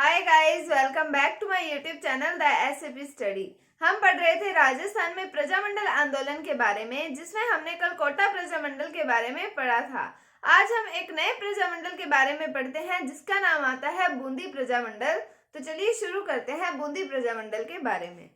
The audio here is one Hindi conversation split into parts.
Hi guys, welcome back to my YouTube channel the SAP study. हम पढ़ रहे थे राजस्थान में प्रजामंडल आंदोलन के बारे में, जिसमें हमने कल कोटा प्रजामंडल के बारे में पढ़ा था। आज हम एक नए प्रजामंडल के बारे में पढ़ते हैं जिसका नाम आता है बूंदी प्रजामंडल। तो चलिए शुरू करते हैं बूंदी प्रजामंडल के बारे में।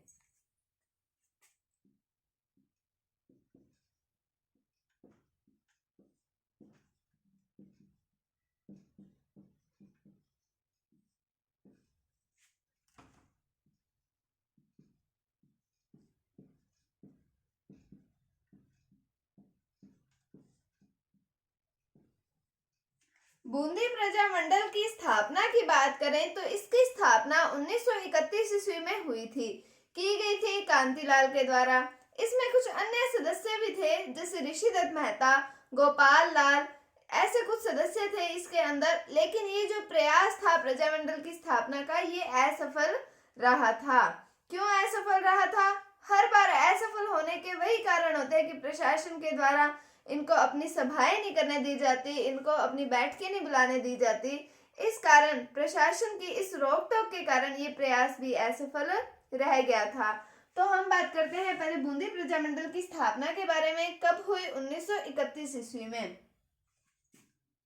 बूंदी प्रजामंडल की स्थापना की बात करें तो इसकी स्थापना 1931 ईस्वी में हुई थी, की गई थी कांतिलाल के द्वारा। इसमें कुछ अन्य सदस्य भी थे, जैसे ऋषिदत्त मेहता, गोपाल लाल, ऐसे कुछ सदस्य थे इसके अंदर। लेकिन ये जो प्रयास था प्रजामंडल की स्थापना का, ये असफल रहा था। क्यों असफल रहा था? हर बार असफल होने के वही कारण होते हैं कि प्रशासन के द्वारा इनको अपनी सभाएं नहीं करने दी जाती, इनको अपनी बैठकें नहीं बुलाने दी जाती। इस कारण प्रशासन की इस रोक टोक के कारण ये प्रयास भी असफल रह गया था। तो हम बात करते हैं पहले बूंदी प्रजामंडल की स्थापना के बारे में। कब हुई? 1931 ईस्वी में।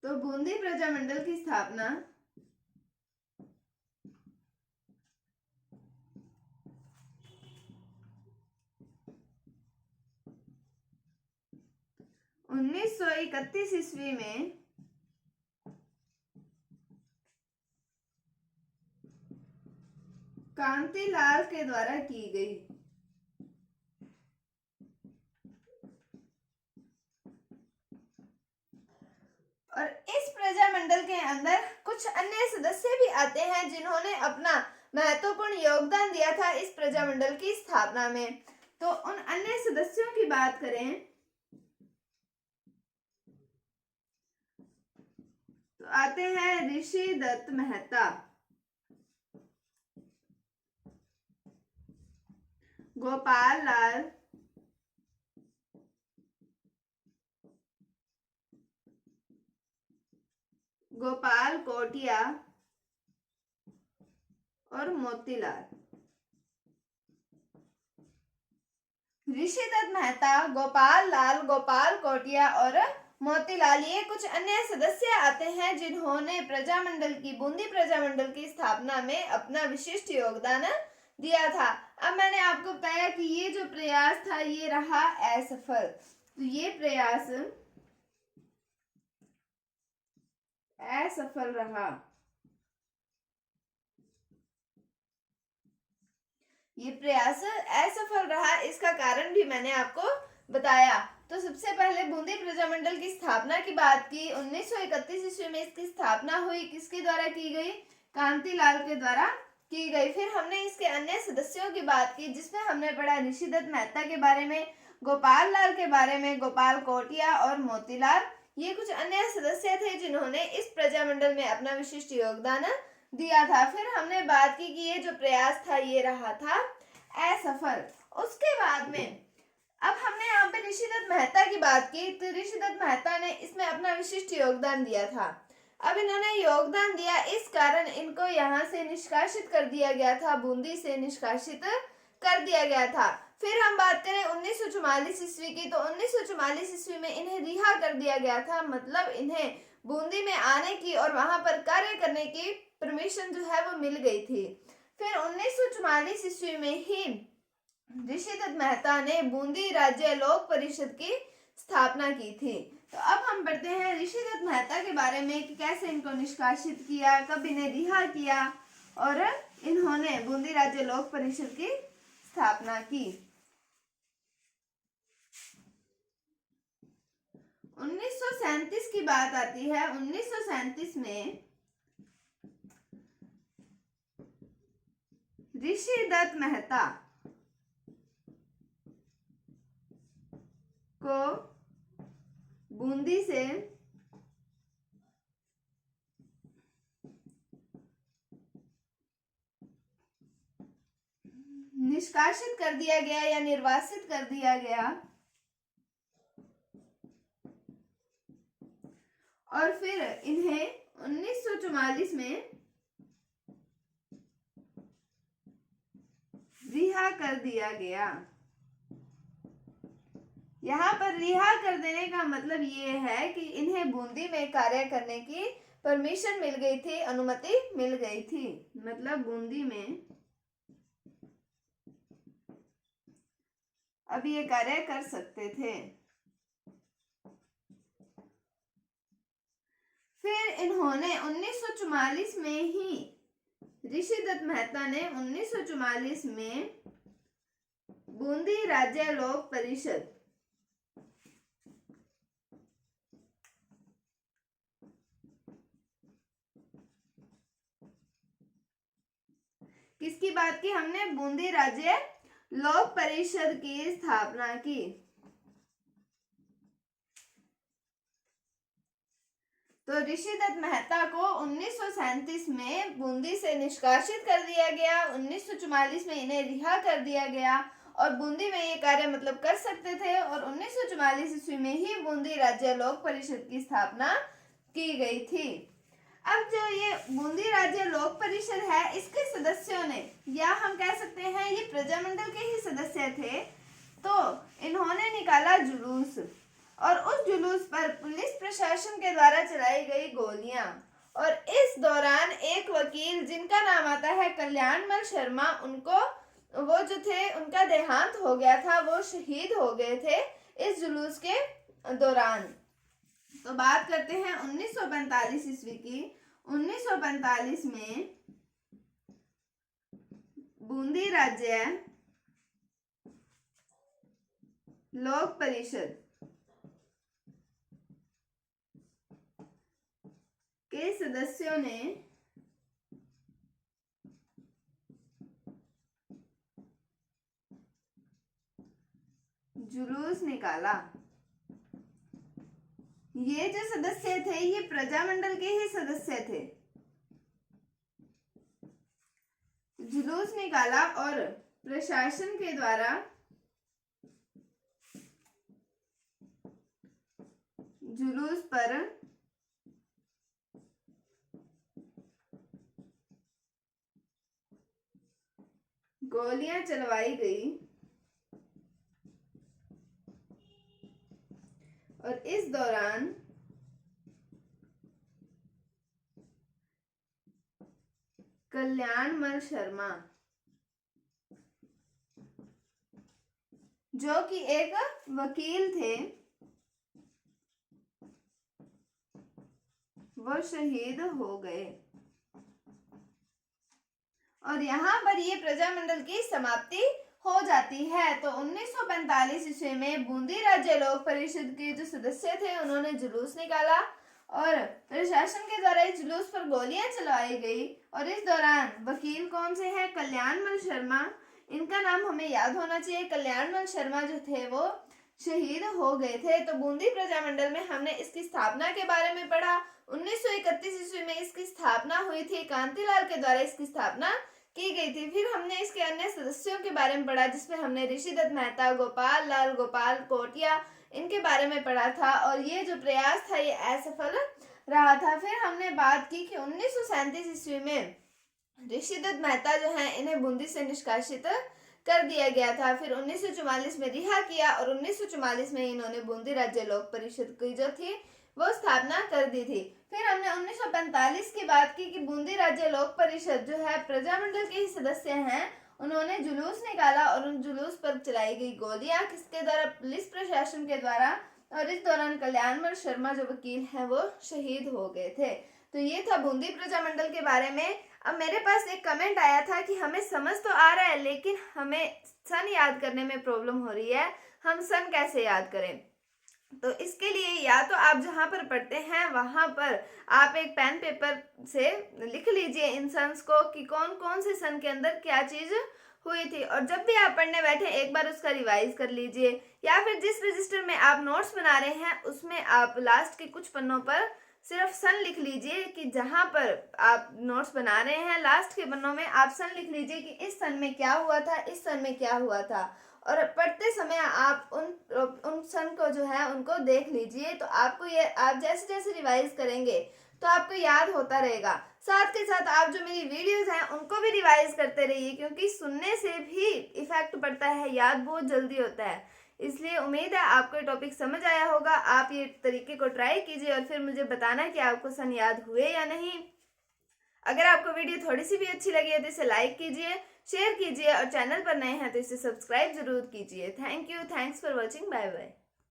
तो बूंदी प्रजामंडल की स्थापना 1931 ईस्वी में कांतिलाल के द्वारा की गई। और इस प्रजामंडल के अंदर कुछ अन्य सदस्य भी आते हैं जिन्होंने अपना महत्वपूर्ण योगदान दिया था इस प्रजामंडल की स्थापना में। तो उन अन्य सदस्यों की बात करें तो आते हैं ऋषिदत्त मेहता, गोपाल लाल, गोपाल कोटिया और मोतीलाल। ऋषिदत्त मेहता, गोपाल लाल, गोपाल कोटिया और मोतीलाल, ये कुछ अन्य सदस्य आते हैं जिन्होंने प्रजामंडल की बूंदी प्रजामंडल की स्थापना में अपना विशिष्ट योगदान दिया था। अब मैंने आपको बताया कि ये जो प्रयास था ये रहा असफल। तो ये प्रयास असफल रहा। ये प्रयास असफल रहा, इसका कारण भी मैंने आपको बताया। तो सबसे पहले बूंदी प्रजामंडल की स्थापना की बात की। 1931 ईस्वी में इसकी स्थापना हुई। किसके द्वारा की गई? कांतिलाल के द्वारा की गई। फिर हमने इसके अन्य सदस्यों की बात की, जिसमें हमने पढ़ा ऋषिदत्त मेहता के बारे में, गोपाल लाल के बारे में, गोपाल कोटिया और मोतीलाल। ये कुछ अन्य सदस्य थे जिन्होंने इस प्रजामंडल में अपना विशिष्ट योगदान दिया था। फिर हमने बात की कि ये जो प्रयास था ये रहा था असफल। उसके बाद में अब हमने यहाँ पे ऋषिदत्त मेहता की बात की। तो ऋषिदत्त मेहता ने इसमें अपना विशिष्ट योगदान दिया था। अब इन्होंने योगदान दिया, इस कारण इनको यहाँ से निष्कासित कर दिया गया था, बूंदी से निष्कासित कर दिया गया था। फिर हम बात करें 1944 ईस्वी की, तो 1944 ईस्वी में इन्हें रिहा कर दिया गया था। मतलब इन्हें बूंदी में आने की और वहां पर कार्य करने की परमिशन जो है वो मिल गई थी। फिर 1944 ईस्वी में ही ऋषिदत्त मेहता ने बूंदी राज्य लोक परिषद की स्थापना की थी। तो अब हम पढ़ते हैं ऋषिदत्त मेहता के बारे में कि कैसे इनको निष्कासित किया, कब इन्हें रिहा किया और इन्होंने बूंदी राज्य लोक परिषद की स्थापना की। 1937 की बात आती है। 1937 में ऋषिदत्त मेहता को बूंदी से निष्कासित कर दिया गया या निर्वासित कर दिया गया। और फिर इन्हें 1944 में कर दिया गया। यहाँ पर रिहा कर देने का मतलब ये है कि इन्हें बूंदी में कार्य करने की परमिशन मिल गई थी, अनुमति मिल गई थी, मतलब बूंदी में अब ये कार्य कर सकते थे। फिर इन्होंने 1944 में ही, ऋषि दत्त मेहता ने 1944 में बूंदी राज्य लोक परिषद किसकी बात की हमने? बूंदी राज्य लोक परिषद की स्थापना की। तो ऋषि दत्त मेहता को 1937 में बूंदी से निष्कासित कर दिया गया, 1944 में इन्हें रिहा कर दिया गया और बूंदी में ये कार्य मतलब कर सकते थे और 1944 ईस्वी में ही बूंदी राज्य लोक परिषद की स्थापना की गई थी। अब जो ये बूंदी राज्य लोक परिषद है, इसके सदस्यों ने, या हम कह सकते हैं ये प्रजामंडल के ही सदस्य थे, तो इन्होंने निकाला जुलूस और उस जुलूस पर पुलिस प्रशासन के द्वारा चलाई गई गोलियां। और इस दौरान एक वकील जिनका नाम आता है कल्याणमल शर्मा, उनको वो जो थे उनका देहांत हो गया था, वो शहीद हो गए थे इस जुलूस के दौरान। तो बात करते हैं 1945 ईस्वी की। 1945 में बूंदी राज्य लोक परिषद के सदस्यों ने जुलूस निकाला। ये जो सदस्य थे ये प्रजामंडल के ही सदस्य थे। जुलूस निकाला और प्रशासन के द्वारा जुलूस पर गोलियां चलवाई गई और इस दौरान कल्याणमल शर्मा, जो कि एक वकील थे, वो शहीद हो गए और यहाँ पर ये प्रजामंडल की समाप्ति हो जाती है। तो 1945 ईस्वी में बूंदी राज्य लोक परिषद के जो सदस्य थे उन्होंने जुलूस निकाला और प्रशासन के द्वारा इस जुलूस पर गोलियां चलवाई गई और इस दौरान वकील कौन से हैं? कल्याणमल शर्मा, इनका नाम हमें याद होना चाहिए। कल्याणमल शर्मा जो थे वो शहीद हो गए थे। तो बूंदी प्रजामंडल में हमने इसकी स्थापना के बारे में पढ़ा। 1931 ईस्वी में इसकी स्थापना हुई थी, कांतिलाल के द्वारा इसकी स्थापना की गई थी। फिर हमने इसके अन्य सदस्यों के बारे में पढ़ा, जिसमें हमने ऋषि दत्त मेहता, गोपाल लाल, गोपाल कोटिया, इनके बारे में पढ़ा था और ये जो प्रयास था ये असफल रहा था। फिर हमने बात की कि 1937 ईस्वी में ऋषि दत्त मेहता जो हैं इन्हें बूंदी से निष्कासित कर दिया गया था। फिर 1944 में रिहा किया और 1944 में इन्होंने बूंदी राज्य लोक परिषद की जो थी वो स्थापना कर दी थी। फिर हमने 1945 की बात की कि बूंदी राज्य लोक परिषद जो है प्रजामंडल के ही सदस्य हैं, उन्होंने जुलूस निकाला और उन जुलूस पर चलाई गई गोलियां किसके द्वारा? पुलिस प्रशासन के द्वारा। और इस दौरान कल्याणमल शर्मा जो वकील हैं वो शहीद हो गए थे। तो ये था बूंदी प्रजामंडल के बारे में। अब मेरे पास एक कमेंट आया था कि हमें समझ तो आ रहा है लेकिन हमें सन याद करने में प्रॉब्लम हो रही है, हम सन कैसे याद करें? तो इसके लिए या तो आप जहाँ पर पढ़ते हैं वहां पर आप एक पेन पेपर से लिख लीजिए इन सन्स को कि कौन कौन से सन के अंदर क्या चीज हुई थी, और जब भी आप पढ़ने बैठे एक बार उसका रिवाइज कर लीजिए, या फिर जिस रजिस्टर में आप नोट्स बना रहे हैं उसमें आप लास्ट के कुछ पन्नों पर सिर्फ सन लिख लीजिए कि जहां पर आप नोट्स बना रहे हैं लास्ट के पन्नों में आप सन लिख लीजिए कि इस सन में क्या हुआ था, इस सन में क्या हुआ था, और पढ़ते समय आप उन सन को जो है उनको देख लीजिए। तो आपको ये आप जैसे जैसे रिवाइज करेंगे तो आपको याद होता रहेगा। साथ के साथ आप जो मेरी वीडियोस हैं उनको भी रिवाइज करते रहिए, क्योंकि सुनने से भी इफेक्ट पड़ता है, याद बहुत जल्दी होता है। इसलिए उम्मीद है आपको ये टॉपिक समझ आया होगा। आप ये तरीके को ट्राई कीजिए और फिर मुझे बताना कि आपको सन याद हुए या नहीं। अगर आपको वीडियो थोड़ी सी भी अच्छी लगी है तो इसे लाइक कीजिए, शेयर कीजिए और चैनल पर नए हैं तो इसे सब्सक्राइब जरूर कीजिए। Thank you, thanks for watching, bye bye.